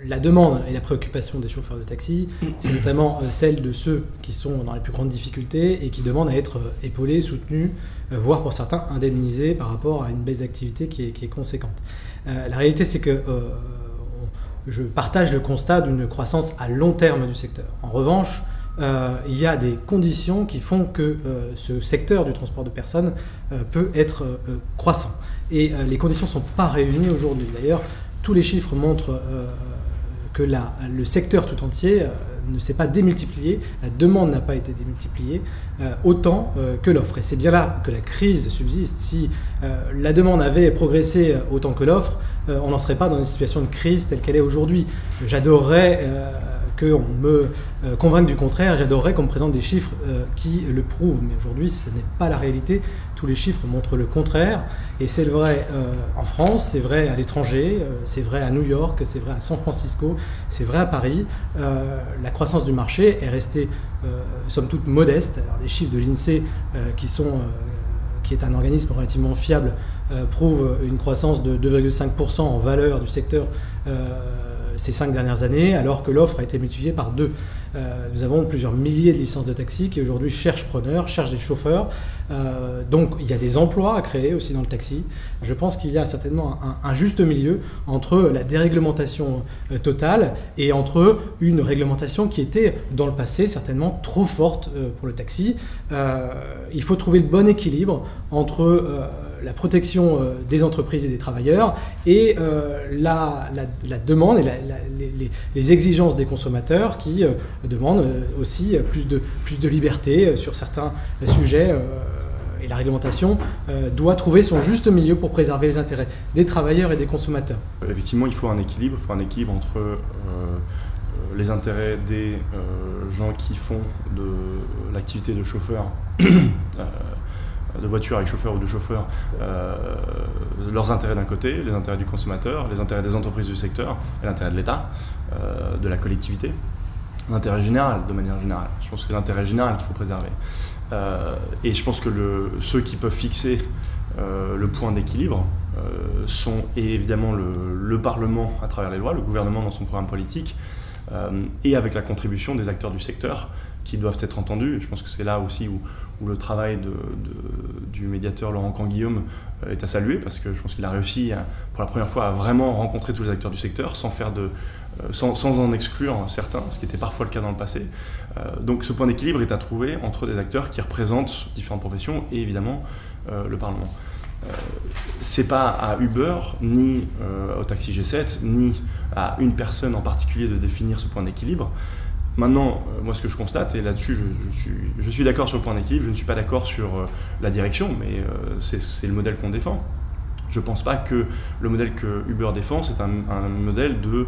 la demande et la préoccupation des chauffeurs de taxi, c'est notamment celle de ceux qui sont dans les plus grandes difficultés et qui demandent à être épaulés, soutenus, voire pour certains indemnisés par rapport à une baisse d'activité qui est conséquente. La réalité, c'est que je partage le constat d'une croissance à long terme du secteur. En revanche, il y a des conditions qui font que ce secteur du transport de personnes peut être croissant. Et les conditions ne sont pas réunies aujourd'hui. D'ailleurs, tous les chiffres montrent que le secteur tout entier ne s'est pas démultiplié, la demande n'a pas été démultipliée autant que l'offre. Et c'est bien là que la crise subsiste. Si la demande avait progressé autant que l'offre, on n'en serait pas dans une situation de crise telle qu'elle est aujourd'hui. J'adorerais qu'on me convainque du contraire, j'adorerais qu'on me présente des chiffres qui le prouvent, mais aujourd'hui ce n'est pas la réalité. Tous les chiffres montrent le contraire, et c'est vrai en France, c'est vrai à l'étranger, c'est vrai à New York, c'est vrai à San Francisco, c'est vrai à Paris. La croissance du marché est restée somme toute modeste. Alors, les chiffres de l'INSEE qui est un organisme relativement fiable, prouvent une croissance de 2,5% en valeur du secteur ces 5 dernières années, alors que l'offre a été multipliée par 2. Nous avons plusieurs milliers de licences de taxi qui aujourd'hui cherchent preneurs, cherchent des chauffeurs. Donc il y a des emplois à créer aussi dans le taxi. Je pense qu'il y a certainement un juste milieu entre la déréglementation totale et entre une réglementation qui était dans le passé certainement trop forte pour le taxi. Il faut trouver le bon équilibre entre la protection des entreprises et des travailleurs et la demande et les exigences des consommateurs qui demandent aussi plus de liberté sur certains sujets. Et la réglementation doit trouver son juste milieu pour préserver les intérêts des travailleurs et des consommateurs. Effectivement, il faut un équilibre entre les intérêts des gens qui font de l'activité de chauffeur de voiture avec chauffeur ou de chauffeur, leurs intérêts d'un côté, les intérêts du consommateur, les intérêts des entreprises du secteur et l'intérêt de l'État, de la collectivité, l'intérêt général de manière générale. Je pense que c'est l'intérêt général qu'il faut préserver. Et je pense que ceux qui peuvent fixer le point d'équilibre sont évidemment le Parlement à travers les lois, le gouvernement dans son programme politique, et avec la contribution des acteurs du secteur qui doivent être entendus. Je pense que c'est là aussi où le travail du médiateur Laurent Canguilhem est à saluer, parce que je pense qu'il a réussi pour la première fois à vraiment rencontrer tous les acteurs du secteur sans en exclure certains, ce qui était parfois le cas dans le passé. Donc ce point d'équilibre est à trouver entre des acteurs qui représentent différentes professions et évidemment le Parlement. C'est pas à Uber, ni au taxi G7, ni à une personne en particulier de définir ce point d'équilibre. Maintenant, moi ce que je constate, et là-dessus je suis d'accord sur le point d'équilibre, je ne suis pas d'accord sur la direction, mais c'est le modèle qu'on défend. Je ne pense pas que le modèle que Uber défend, c'est un modèle de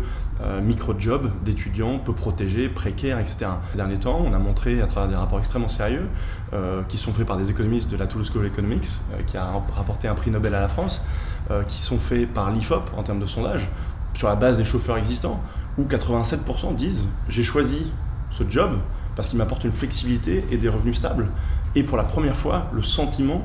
micro-job, d'étudiants peu protégés, précaires, etc. Ces derniers temps, on a montré à travers des rapports extrêmement sérieux, qui sont faits par des économistes de la Toulouse School of Economics, qui a rapporté un prix Nobel à la France, qui sont faits par l'IFOP en termes de sondage, sur la base des chauffeurs existants, où 87% disent « j'ai choisi ce job parce qu'il m'apporte une flexibilité et des revenus stables ». Et pour la première fois, le sentiment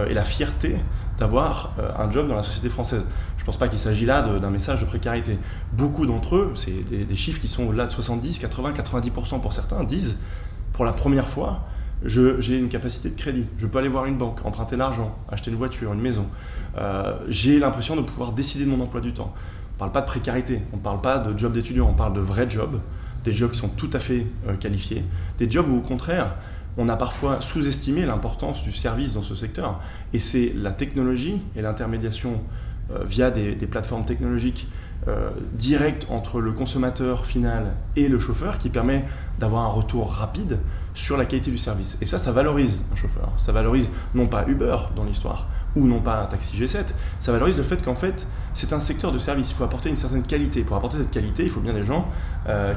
et la fierté d'avoir un job dans la société française. Je ne pense pas qu'il s'agit là d'un message de précarité. Beaucoup d'entre eux, c'est des chiffres qui sont au-delà de 70, 80, 90% pour certains, disent pour la première fois, j'ai une capacité de crédit, je peux aller voir une banque, emprunter l'argent, acheter une voiture, une maison. J'ai l'impression de pouvoir décider de mon emploi du temps. On ne parle pas de précarité, on ne parle pas de job d'étudiant, on parle de vrais jobs, des jobs qui sont tout à fait qualifiés, des jobs où au contraire, on a parfois sous-estimé l'importance du service dans ce secteur. Et c'est la technologie et l'intermédiation via des plateformes technologiques directes entre le consommateur final et le chauffeur qui permet d'avoir un retour rapide sur la qualité du service. Et ça valorise un chauffeur. Ça valorise non pas Uber dans l'histoire, ou non pas un taxi G7, ça valorise le fait qu'en fait, c'est un secteur de service. Il faut apporter une certaine qualité. Pour apporter cette qualité, il faut bien des gens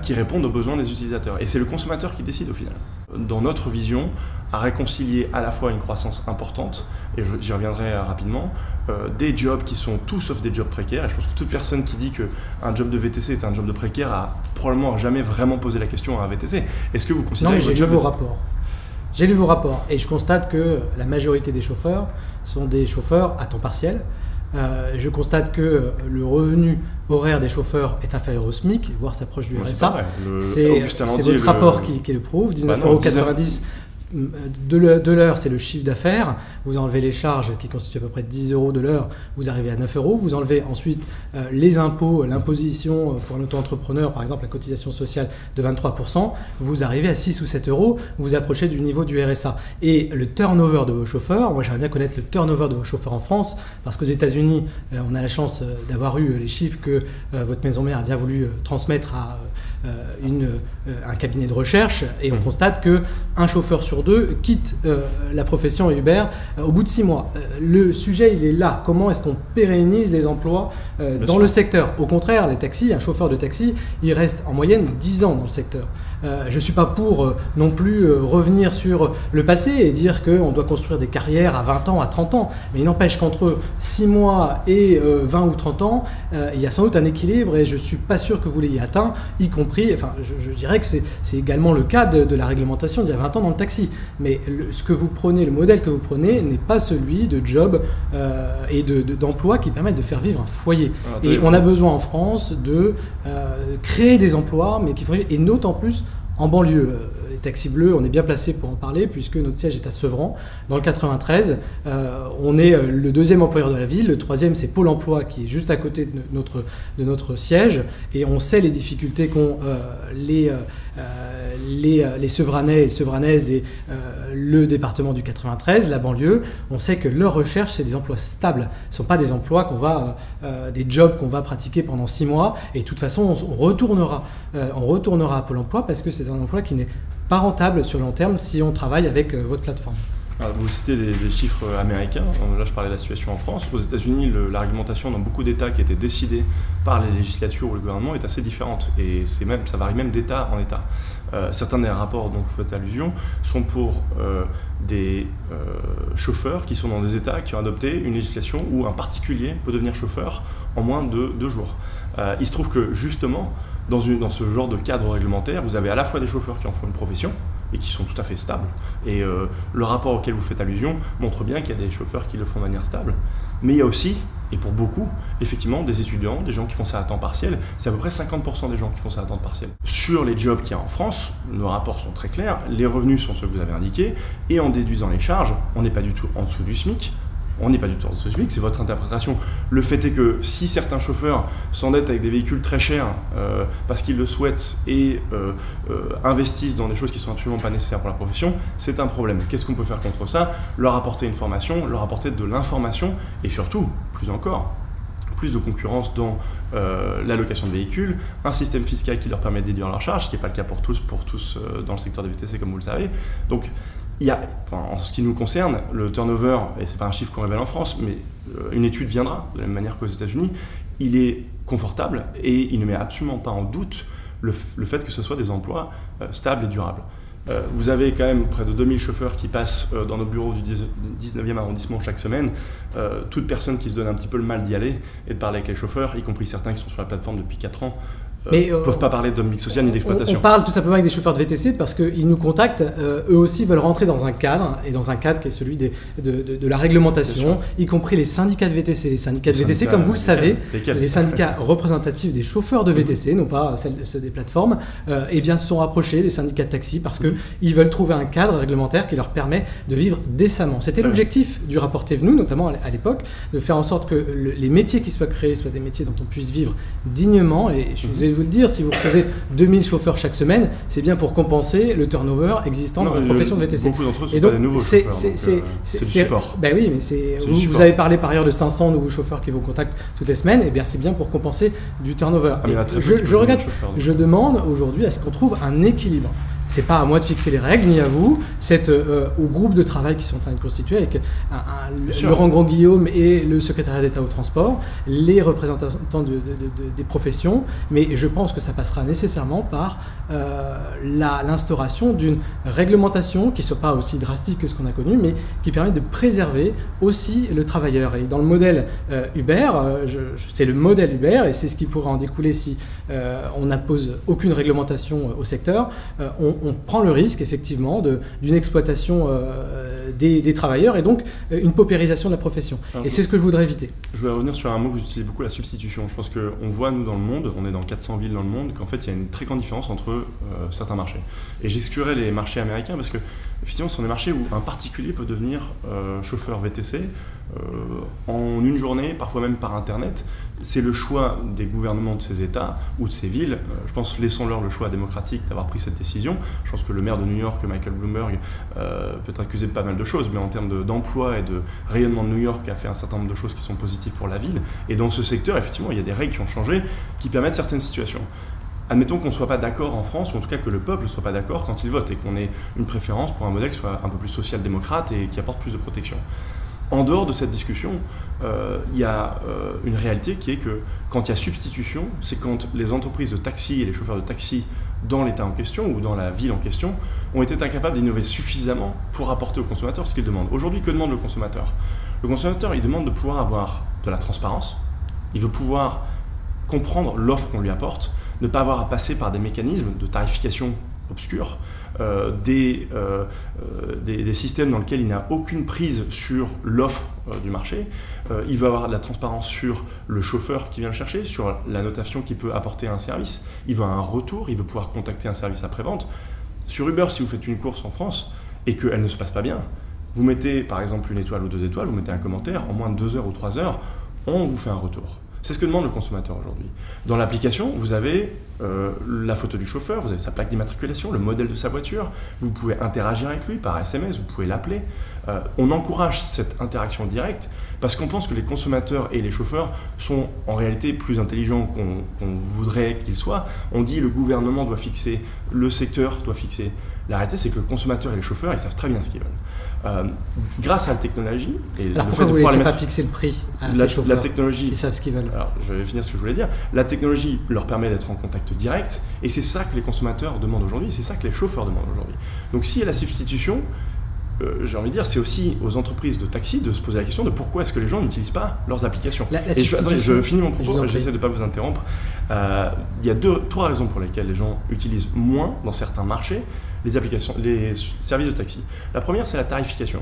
qui répondent aux besoins des utilisateurs. Et c'est le consommateur qui décide au final. Dans notre vision, à réconcilier à la fois une croissance importante, et j'y reviendrai rapidement, des jobs qui sont tout sauf des jobs précaires. Et je pense que toute personne qui dit qu'un job de VTC est un job de précaire a probablement jamais vraiment posé la question à un VTC. Est-ce que vous considérez que votre job... J'ai lu vos rapports et je constate que la majorité des chauffeurs sont des chauffeurs à temps partiel je constate que le revenu horaire des chauffeurs est inférieur au SMIC, voire s'approche du RSA. C'est votre rapport qui le prouve, 19,90 € de l'heure, c'est le chiffre d'affaires. Vous enlevez les charges qui constituent à peu près 10 € de l'heure, vous arrivez à 9 €. Vous enlevez ensuite les impôts, l'imposition pour un auto-entrepreneur, par exemple la cotisation sociale de 23%, vous arrivez à 6 ou 7 €, vous approchez du niveau du RSA. Et le turnover de vos chauffeurs, moi j'aimerais bien connaître le turnover de vos chauffeurs en France, parce qu'aux États-Unis, on a la chance d'avoir eu les chiffres que votre maison mère a bien voulu transmettre à un cabinet de recherche, et on constate qu'un chauffeur sur deux quitte la profession Uber au bout de 6 mois. Le sujet, il est là. Comment est-ce qu'on pérennise les emplois dans le secteur? Au contraire, les taxis, un chauffeur de taxi, il reste en moyenne 10 ans dans le secteur. Je ne suis pas pour non plus revenir sur le passé et dire qu'on doit construire des carrières à 20 ans, à 30 ans. Mais il n'empêche qu'entre 6 mois et 20 ou 30 ans, il y a sans doute un équilibre, et je ne suis pas sûr que vous l'ayez atteint, y compris, enfin, je dirais que c'est également le cas de la réglementation d'il y a 20 ans dans le taxi. Mais ce que vous prenez, le modèle que vous prenez n'est pas celui de job et d'emploi qui permettent de faire vivre un foyer. Et on a besoin en France de créer des emplois, mais qui font vivre, et d'autant plus en banlieue. Les taxis bleus, on est bien placé pour en parler puisque notre siège est à Sevran, dans le 93. On est le deuxième employeur de la ville, le troisième c'est Pôle emploi qui est juste à côté de notre siège, et on sait les difficultés qu'ont les Sevranais et Sevranaises et le département du 93, la banlieue. On sait que leur recherche, c'est des emplois stables. Ce ne sont pas des emplois des jobs qu'on va pratiquer pendant 6 mois, et de toute façon on retournera à Pôle emploi parce que c'est un emploi qui n'est pas rentable sur le long terme si on travaille avec votre plateforme. Alors, vous citez des chiffres américains, là je parlais de la situation en France. Aux États-Unis, l'argumentation dans beaucoup d'États qui a été décidée par les législatures ou le gouvernement est assez différente, et ça varie même d'État en État. Certains des rapports dont vous faites allusion sont pour des chauffeurs qui sont dans des États qui ont adopté une législation où un particulier peut devenir chauffeur en moins de 2 jours. Il se trouve que justement, dans ce genre de cadre réglementaire, vous avez à la fois des chauffeurs qui en font une profession et qui sont tout à fait stables. Et le rapport auquel vous faites allusion montre bien qu'il y a des chauffeurs qui le font de manière stable. Mais il y a aussi, et pour beaucoup, effectivement, des étudiants, des gens qui font ça à temps partiel. C'est à peu près 50% des gens qui font ça à temps partiel. Sur les jobs qu'il y a en France, nos rapports sont très clairs. Les revenus sont ceux que vous avez indiqués. Et en déduisant les charges, on n'est pas du tout en dessous du SMIC. On n'est pas du tout en dessous du SMIC, c'est votre interprétation. Le fait est que si certains chauffeurs s'endettent avec des véhicules très chers parce qu'ils le souhaitent et investissent dans des choses qui ne sont absolument pas nécessaires pour la profession, c'est un problème. Qu'est-ce qu'on peut faire contre ça? Leur apporter une formation, leur apporter de l'information, et surtout, plus encore, plus de concurrence dans la location de véhicules, un système fiscal qui leur permet de déduire leurs charges, ce qui n'est pas le cas pour tous dans le secteur des VTC, comme vous le savez. Donc, en ce qui nous concerne, le turnover, et ce n'est pas un chiffre qu'on révèle en France, mais une étude viendra, de la même manière qu'aux États-Unis, il est confortable et il ne met absolument pas en doute le fait que ce soit des emplois stables et durables. Vous avez quand même près de 2000 chauffeurs qui passent dans nos bureaux du 19e arrondissement chaque semaine. Toute personne qui se donne un petit peu le mal d'y aller et de parler avec les chauffeurs, y compris certains qui sont sur la plateforme depuis 4 ans, ne peuvent pas parler de dumping social ni d'exploitation. On parle tout simplement avec des chauffeurs de VTC parce qu'ils nous contactent, eux aussi veulent rentrer dans un cadre, et dans un cadre qui est celui de la réglementation, y compris les syndicats de VTC. Les syndicats de VTC, comme vous le savez, les syndicats représentatifs des chauffeurs de VTC, non pas ceux des plateformes, se sont rapprochés des syndicats de taxi parce qu'ils veulent trouver un cadre réglementaire qui leur permet de vivre décemment. C'était l'objectif du rapport Thévenoud, notamment à l'époque, de faire en sorte que les métiers qui soient créés soient des métiers dont on puisse vivre dignement. Et je suis désolé de vous le dire, si vous recevez 2000 chauffeurs chaque semaine, c'est bien pour compenser le turnover existant dans la profession de VTC. Beaucoup d'entre eux sont pas des nouveaux chauffeurs, c'est du support. Ben oui, mais vous avez parlé par ailleurs de 500 nouveaux chauffeurs qui vous contactent toutes les semaines, et bien c'est bien pour compenser du turnover. Je demande aujourd'hui à ce qu'on trouve un équilibre. C'est pas à moi de fixer les règles, ni à vous. C'est au groupe de travail qui sont en train de constituer avec Laurent Grand-Guillaume et le secrétariat d'État au transport, les représentants des professions. Mais je pense que ça passera nécessairement par l'instauration d'une réglementation qui ne soit pas aussi drastique que ce qu'on a connu, mais qui permet de préserver aussi le travailleur. Et dans le modèle Uber, c'est le modèle Uber, et c'est ce qui pourrait en découler si on n'impose aucune réglementation au secteur. on prend le risque effectivement d'une exploitation des travailleurs et donc une paupérisation de la profession. Et c'est ce que je voudrais éviter. Je voudrais revenir sur un mot que vous utilisez beaucoup, la substitution. Je pense qu'on voit, nous, dans le monde, on est dans 400 villes dans le monde, qu'en fait, il y a une très grande différence entre certains marchés. Et j'exclurais les marchés américains parce que, effectivement, ce sont des marchés où un particulier peut devenir chauffeur VTC en une journée, parfois même par Internet. C'est le choix des gouvernements de ces États ou de ces villes. Je pense, laissons-leur le choix démocratique d'avoir pris cette décision. Je pense que le maire de New York, Michael Bloomberg, peut être accusé de pas mal de choses, mais en termes d'emploi et de rayonnement de New York, a fait un certain nombre de choses qui sont positives pour la ville. Et dans ce secteur, effectivement, il y a des règles qui ont changé, qui permettent certaines situations. Admettons qu'on ne soit pas d'accord en France, ou en tout cas que le peuple ne soit pas d'accord quand il vote, et qu'on ait une préférence pour un modèle qui soit un peu plus social-démocrate et qui apporte plus de protection. En dehors de cette discussion, il y a une réalité qui est que quand il y a substitution, c'est quand les entreprises de taxi et les chauffeurs de taxi dans l'État en question ou dans la ville en question ont été incapables d'innover suffisamment pour apporter au consommateur ce qu'il demande. Aujourd'hui, que demande le consommateur ? Le consommateur, il demande de pouvoir avoir de la transparence, il veut pouvoir comprendre l'offre qu'on lui apporte, ne pas avoir à passer par des mécanismes de tarification obscurs, des systèmes dans lesquels il n'a aucune prise sur l'offre du marché. Il veut avoir de la transparence sur le chauffeur qui vient le chercher, sur la notation qu'il peut apporter à un service. Il veut un retour, il veut pouvoir contacter un service après-vente. Sur Uber, si vous faites une course en France et qu'elle ne se passe pas bien, vous mettez par exemple une étoile ou 2 étoiles, vous mettez un commentaire, en moins de 2 heures ou 3 heures, on vous fait un retour. C'est ce que demande le consommateur aujourd'hui. Dans l'application, vous avez la photo du chauffeur, vous avez sa plaque d'immatriculation, le modèle de sa voiture, vous pouvez interagir avec lui par SMS, vous pouvez l'appeler. On encourage cette interaction directe parce qu'on pense que les consommateurs et les chauffeurs sont en réalité plus intelligents qu'on voudrait qu'ils soient. On dit le gouvernement doit fixer, le secteur doit fixer. La réalité, c'est que le consommateur et les chauffeurs, ils savent très bien ce qu'ils veulent. Grâce à la technologie... Et alors pourquoi vous ne laissez pas fixer le prix à ces chauffeurs, la technologie, s'ils savent ce qu'ils veulent? Alors, je vais finir ce que je voulais dire. La technologie leur permet d'être en contact direct, et c'est ça que les consommateurs demandent aujourd'hui, et c'est ça que les chauffeurs demandent aujourd'hui. Donc s'il y a la substitution, j'ai envie de dire, c'est aussi aux entreprises de taxi de se poser la question de pourquoi est-ce que les gens n'utilisent pas leurs applications. Je finis mon propos, j'essaie de ne pas vous interrompre. Il y a 3 raisons pour lesquelles les gens utilisent moins, dans certains marchés, les services de taxi. La première, c'est la tarification.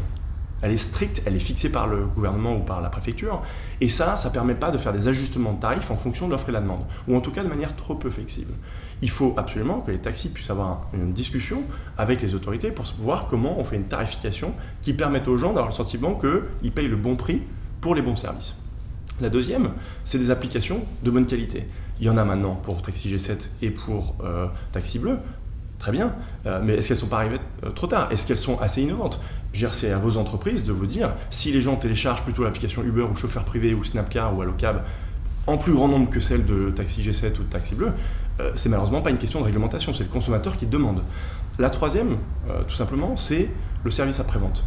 Elle est stricte, elle est fixée par le gouvernement ou par la préfecture, et ça ne permet pas de faire des ajustements de tarifs en fonction de l'offre et de la demande, ou en tout cas de manière trop peu flexible. Il faut absolument que les taxis puissent avoir une discussion avec les autorités pour voir comment on fait une tarification qui permette aux gens d'avoir le sentiment qu'ils payent le bon prix pour les bons services. La deuxième, c'est des applications de bonne qualité. Il y en a maintenant pour Taxi G7 et pour Taxi Bleu. Très bien, mais est-ce qu'elles ne sont pas arrivées trop tard? Est-ce qu'elles sont assez innovantes? Je veux dire, c'est à vos entreprises de vous dire, si les gens téléchargent plutôt l'application Uber ou Chauffeur Privé ou Snapcar ou Allocab en plus grand nombre que celle de Taxi G7 ou de Taxi Bleu, c'est malheureusement pas une question de réglementation, c'est le consommateur qui demande. La troisième, tout simplement, c'est le service après-vente.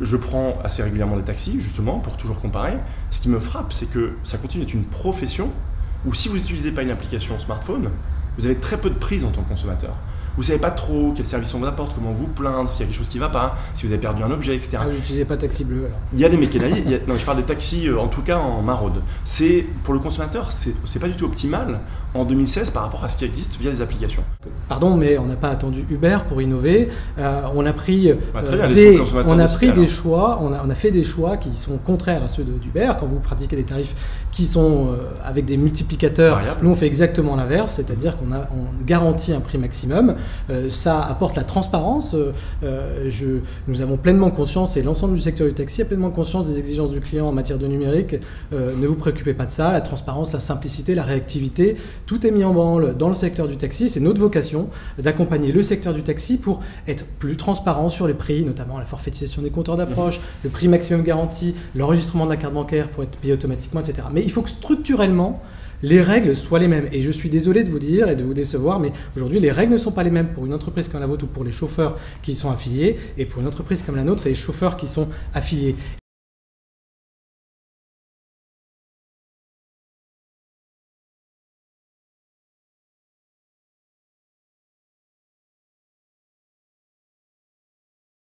Je prends assez régulièrement des taxis, justement, pour toujours comparer. Ce qui me frappe, c'est que ça continue d'être une profession où si vous n'utilisez pas une application smartphone, vous avez très peu de prise en tant que consommateur. Vous ne savez pas trop quel service on vous apporte, comment vous plaindre, s'il y a quelque chose qui ne va pas, si vous avez perdu un objet, etc. Ah, vous n'utilisez pas Taxi Bleu alors. Il y a des mécanismes, non, je parle des taxis, en tout cas en maraude. Pour le consommateur, c'est pas du tout optimal en 2016 par rapport à ce qui existe via les applications. Pardon, mais on n'a pas attendu Uber pour innover. On a pris, des choix, on a fait des choix qui sont contraires à ceux d'Uber. Quand vous pratiquez des tarifs qui sont avec des multiplicateurs, nous on fait exactement l'inverse, c'est-à-dire qu'on garantit un prix maximum. Ça apporte la transparence. Nous avons pleinement conscience, et l'ensemble du secteur du taxi a pleinement conscience des exigences du client en matière de numérique. Ne vous préoccupez pas de ça. La transparence, la simplicité, la réactivité, tout est mis en branle dans le secteur du taxi. C'est notre vocation d'accompagner le secteur du taxi pour être plus transparent sur les prix, notamment la forfaitisation des compteurs d'approche, le prix maximum garanti, l'enregistrement de la carte bancaire pour être payé automatiquement, etc. Mais il faut que structurellement, les règles soient les mêmes. Et je suis désolé de vous dire et de vous décevoir, mais aujourd'hui, les règles ne sont pas les mêmes pour une entreprise comme la vôtre ou pour les chauffeurs qui sont affiliés, et pour une entreprise comme la nôtre et les chauffeurs qui sont affiliés.